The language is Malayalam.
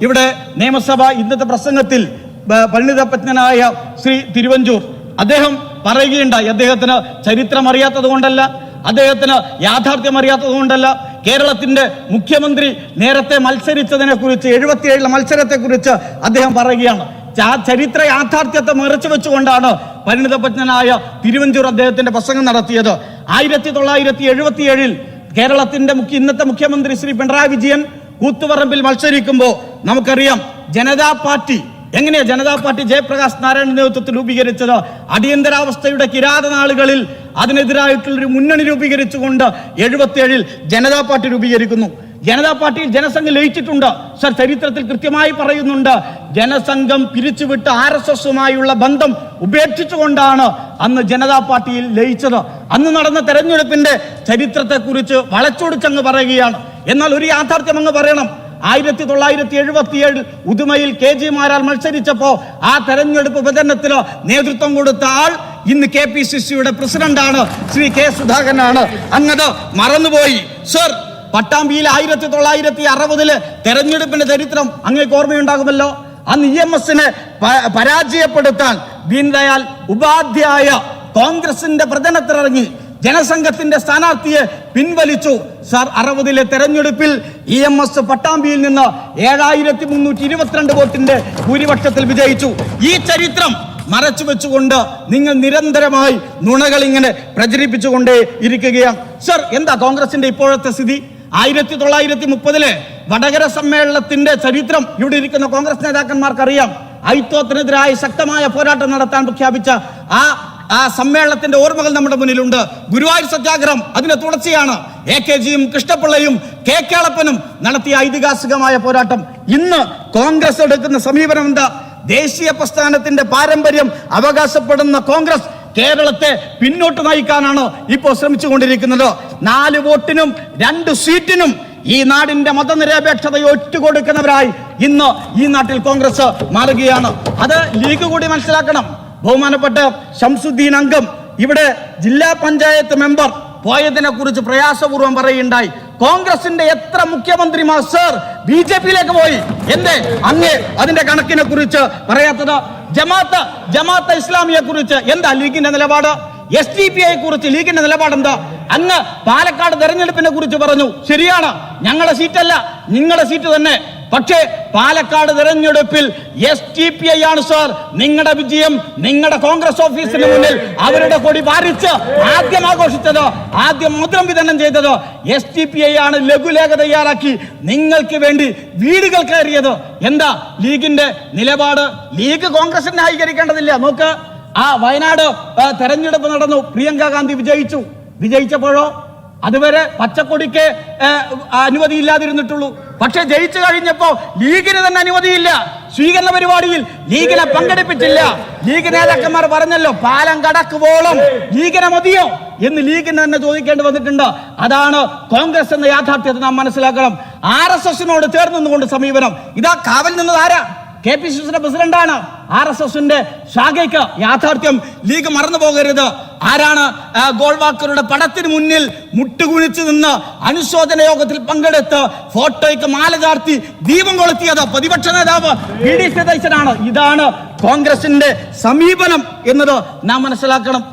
ഇവിടെ നിയമസഭ ഇന്നത്തെ പ്രസംഗത്തിൽ പരിണിതപ്രജ്ഞനായ ശ്രീ തിരുവഞ്ചൂർ അദ്ദേഹം പറയുകയുണ്ടായി, അദ്ദേഹത്തിന് ചരിത്രം അറിയാത്തത് കൊണ്ടല്ല, അദ്ദേഹത്തിന് യാഥാർത്ഥ്യം അറിയാത്തത് കൊണ്ടല്ല, കേരളത്തിന്റെ മുഖ്യമന്ത്രി നേരത്തെ മത്സരിച്ചതിനെ കുറിച്ച് 77 മത്സരത്തെ കുറിച്ച് അദ്ദേഹം പറയുകയാണ്. ചരിത്ര യാഥാർത്ഥ്യത്തെ മറച്ചു വെച്ചുകൊണ്ടാണ് പരിണിതപ്രജ്ഞനായ തിരുവഞ്ചൂർ അദ്ദേഹത്തിന്റെ പ്രസംഗം നടത്തിയത്. 1977 കേരളത്തിന്റെ ഇന്നത്തെ മുഖ്യമന്ത്രി ശ്രീ പിണറായി വിജയൻ കൂത്തുപറമ്പിൽ മത്സരിക്കുമ്പോൾ നമുക്കറിയാം ജനതാ പാർട്ടി ജയപ്രകാശ് നാരായണ നേതൃത്വത്തിൽ രൂപീകരിച്ചത് അടിയന്തരാവസ്ഥയുടെ കിരാത നാളുകളിൽ അതിനെതിരായിട്ടുള്ളൊരു മുന്നണി രൂപീകരിച്ചുകൊണ്ട് 77 ജനതാ പാർട്ടി രൂപീകരിക്കുന്നു. ജനതാ പാർട്ടിയിൽ ജനസംഘം ലയിച്ചിട്ടുണ്ട്. സർ, ചരിത്രത്തിൽ കൃത്യമായി പറയുന്നുണ്ട്, ജനസംഘം പിരിച്ചുവിട്ട് RSSുമായുള്ള ബന്ധം ഉപേക്ഷിച്ചുകൊണ്ടാണ് അന്ന് ജനതാ പാർട്ടിയിൽ ലയിച്ചത്. അന്ന് നടന്ന തെരഞ്ഞെടുപ്പിന്റെ ചരിത്രത്തെ കുറിച്ച് വളച്ചൊടിച്ചങ്ങ് പറയുകയാണ്. എന്നാൽ ഒരു യാഥാർത്ഥ്യം അങ്ങ് പറയണം. 1977 ഉദുമയിൽ KG മാരാർ മത്സരിച്ചപ്പോ ആ തെരഞ്ഞെടുപ്പ് പ്രചരണത്തിന് നേതൃത്വം കൊടുത്ത ആൾ ഇന്ന് KPCCയുടെ പ്രസിഡന്റാണ്, ശ്രീ K സുധാകരനാണ്. അങ്ങത് മറന്നുപോയി. സർ, പട്ടാമ്പിയിൽ 1960 തെരഞ്ഞെടുപ്പിന്റെ ചരിത്രം അങ്ങേക്ക് ഓർമ്മയുണ്ടാകുമല്ലോ. അന്ന് EMSനെ പരാജയപ്പെടുത്താൻ ദീൻദയാൽ ഉപാധ്യായ കോൺഗ്രസിന്റെ പ്രചരണത്തിനിറങ്ങി ജനസംഘത്തിന്റെ സ്ഥാനാർത്ഥിയെ പിൻവലിച്ചു. സർ, 60 തെരഞ്ഞെടുപ്പിൽ EMS പട്ടാമ്പിയിൽ നിന്ന് 7322 വോട്ടിന്റെ ഭൂരിപക്ഷത്തിൽ വിജയിച്ചു. ഈ ചരിത്രം മറച്ചു വെച്ചുകൊണ്ട് നിങ്ങൾ നിരന്തരമായി നുണകൾ ഇങ്ങനെ പ്രചരിപ്പിച്ചുകൊണ്ടേ ഇരിക്കുകയാണ്. സർ, എന്താ കോൺഗ്രസിന്റെ ഇപ്പോഴത്തെ സ്ഥിതി? 1930 വടകര സമ്മേളനത്തിന്റെ ചരിത്രം ഇവിടെ ഇരിക്കുന്ന കോൺഗ്രസ് നേതാക്കന്മാർക്കറിയാം. ഐത്തോത്തിനെതിരായി ശക്തമായ പോരാട്ടം നടത്താൻ പ്രഖ്യാപിച്ച ആ സമ്മേളനത്തിന്റെ ഓർമ്മകൾ നമ്മുടെ മുന്നിലുണ്ട്. ഗുരുവായൂർ സത്യാഗ്രഹം അതിന്റെ തുടർച്ചയാണ്. AKGയും കൃഷ്ണപിള്ളയും കേളപ്പനും നടത്തിയ ഐതിഹാസികമായ പോരാട്ടം. ഇന്ന് കോൺഗ്രസ് എടുക്കുന്ന സമീപനം എന്താ? ദേശീയ പ്രസ്ഥാനത്തിന്റെ പാരമ്പര്യം അവകാശപ്പെടുന്ന കോൺഗ്രസ് കേരളത്തെ പിന്നോട്ട് നയിക്കാനാണ് ഇപ്പോൾ ശ്രമിച്ചുകൊണ്ടിരിക്കുന്നത്. 4 വോട്ടിനും 2 സീറ്റിനും ഈ നാടിന്റെ മതനിരപേക്ഷതയെ ഒറ്റുകൊടുക്കുന്നവരായി ഇന്ന് ഈ നാട്ടിൽ കോൺഗ്രസ് മാറുകയാണ്. അത് ലീഗ് കൂടി മനസ്സിലാക്കണം. ബഹുമാനപ്പെട്ട ശംസുദ്ദീൻ അംഗം ഇവിടെ ജില്ലാ പഞ്ചായത്ത് മെമ്പർ പോയതിനെ കുറിച്ച് പ്രയാസപൂർവ്വം പറയുണ്ടായി. കോൺഗ്രസിന്റെ എത്ര മുഖ്യമന്ത്രിമാർ സർ BJPയിലേക്ക് പോയി? എന്തേ അങ്ങേ അതിന്റെ കണക്കിനെ കുറിച്ച് പറയാത്തത്? ജമാഅത്തെ ഇസ്ലാമിയെ കുറിച്ച് എന്താ ലീഗിന്റെ നിലപാട്? SDPI കുറിച്ച് ലീഗിന്റെ നിലപാട് എന്താ? അങ്ങ് പാലക്കാട് തെരഞ്ഞെടുപ്പിനെ കുറിച്ച് പറഞ്ഞു, ശരിയാണ്, ഞങ്ങളുടെ സീറ്റല്ല, നിങ്ങളുടെ സീറ്റ് തന്നെ. പക്ഷേ പാലക്കാട് തെരഞ്ഞെടുപ്പിൽ SDPI ആണ് സാർ നിങ്ങളുടെ വിജയം. നിങ്ങളുടെ കോൺഗ്രസ് ഓഫീസിന് മുന്നിൽ അവരുടെ കൊടി പാറിച്ച് ആദ്യം ആഘോഷിച്ചത്, ആദ്യം മുദ്രം വിതരണം ചെയ്തത് SDPI ആണ്. ലഘുലേഖ തയ്യാറാക്കി നിങ്ങൾക്ക് വേണ്ടി വീടുകൾ കയറിയത്. എന്താ ലീഗിന്റെ നിലപാട്? ലീഗ് കോൺഗ്രസിനെ ന്യായീകരിക്കേണ്ടതില്ല. നോക്ക്, വയനാട് തെരഞ്ഞെടുപ്പ് നടന്നു, പ്രിയങ്ക ഗാന്ധി വിജയിച്ചപ്പോഴോ അതുവരെ പച്ചക്കൊടിക്ക് അനുമതിയില്ലാതിരുന്നിട്ടുള്ളൂ. പക്ഷെ ജയിച്ചു കഴിഞ്ഞപ്പോ ലീഗിന് തന്നെ അനുമതിയില്ല. സ്വീകരണ പരിപാടിയിൽ ലീഗിനെ പങ്കെടുപ്പിച്ചില്ല. ലീഗ് നേതാക്കന്മാർ പറഞ്ഞല്ലോ, പാലം കടക്കുവോളം ലീഗിനെ മതിയോ എന്ന് ലീഗിന് തന്നെ ചോദിക്കേണ്ടി വന്നിട്ടുണ്ട്. അതാണ് കോൺഗ്രസ് എന്ന യാഥാർത്ഥ്യത്തെ നാം മനസ്സിലാക്കണം. RSSനോട് ചേർന്ന് നിന്നുകൊണ്ട് സമീപനം. ഇതാ കാവൽ നിന്നത് ആരാ? KPCCയുടെ പ്രസിഡന്റാണ്. RSSന്റെ ശാഖയ്ക്ക് യാഥാർത്ഥ്യം ലീഗ് മറന്നു പോകരുത്. ആരാണ് ഗോൾവാക്കറുടെ പടത്തിന് മുന്നിൽ മുട്ടുകുണിച്ച് നിന്ന് അനുശോചന യോഗത്തിൽ പങ്കെടുത്ത് ഫോട്ടോയ്ക്ക് മാല ചാർത്തി ദീപം കൊളുത്തിയത്? പ്രതിപക്ഷ നേതാവ് VD സതീശനാണ്. ഇതാണ് കോൺഗ്രസിന്റെ സമീപനം എന്നത് നാം മനസ്സിലാക്കണം.